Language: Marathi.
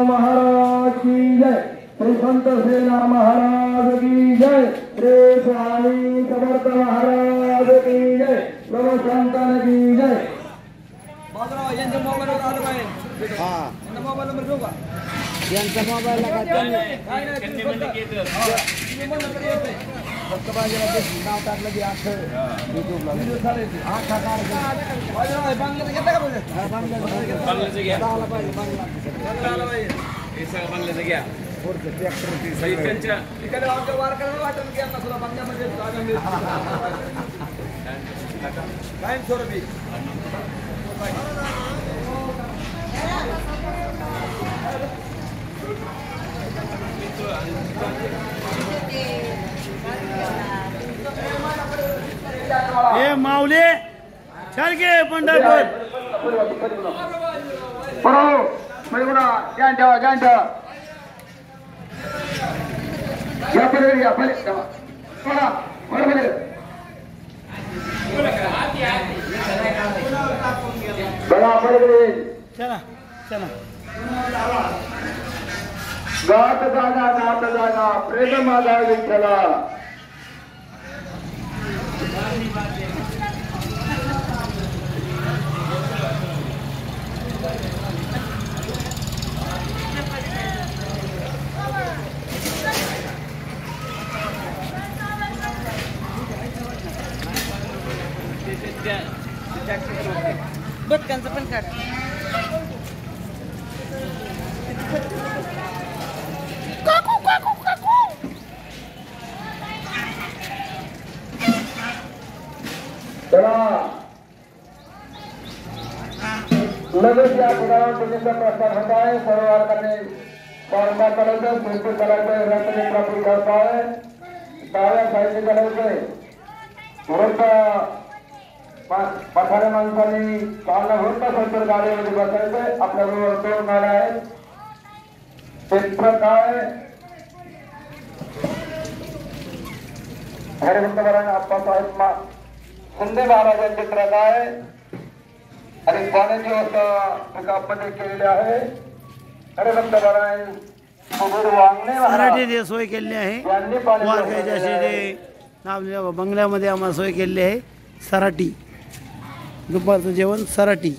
महाराज की जय। श्री संत सेना महाराज की जय। श्री स्वामी समर्थ महाराज की जय। प्रभु संतन की जय। यांचा मोबाईल आलं पाहिजे। हां यांचा मोबाईल नंबर घेऊ का? यांचा मोबाईल लगा काय नाही फक्त बाजूला नाव टाकलं की असं युट्यूबला व्हिडिओ चालेल। हा का बांगलाचं घेता का बोलत? हा बांगलाचं घ्या। आला पाहिजे बांगला आला पाहिजे। हे सगळं बांगलाचं घ्या। पुढचं ट्रॅक्टरची सैकलच्या इकडे आमच्या वारकऱ्यांना वाटत की यांना सुद्धा बांगल्यामध्ये जागा मिळते। काय स्वरूपी ए माऊली चल गे पंढरपूर बरो मळगुणा ज्ञान ठेवा ज्ञान ठेवा या पहिले या पहिले बघा बरोबर बघा पहिले चला चला गात जागा प्रेम माझा विठ्ठला बदकांचं पण काढ। चला लगेच या ठिकाणावर पूजेचा प्रस्ताव होत आहे। सर्व वर्गाने पारंपरिक करायचं स्वयंपाक करायचं रंगने प्राप्त करत आहे। डाव्या साईडने करायचंय वरचा पठारे माणसांनी चालना होत नसेल गाडीमध्ये बसायचंय। आपल्याबरोबर 2 गाड्या आहेत। चित्र काय हरिभक्तपरायण आप्पासाहेब शिंदे महाराजांचे चित्र आहे आणि पाण्याची व्यवस्था एकामध्ये केलेली आहे। हरिभक्तपरायण सराठी सोय केलेली आहे। वारकऱ्याच्या नाव बंगल्यामध्ये आम्हाला सोय केलेली आहे। सराठी दुपारचं जेवण सराठी।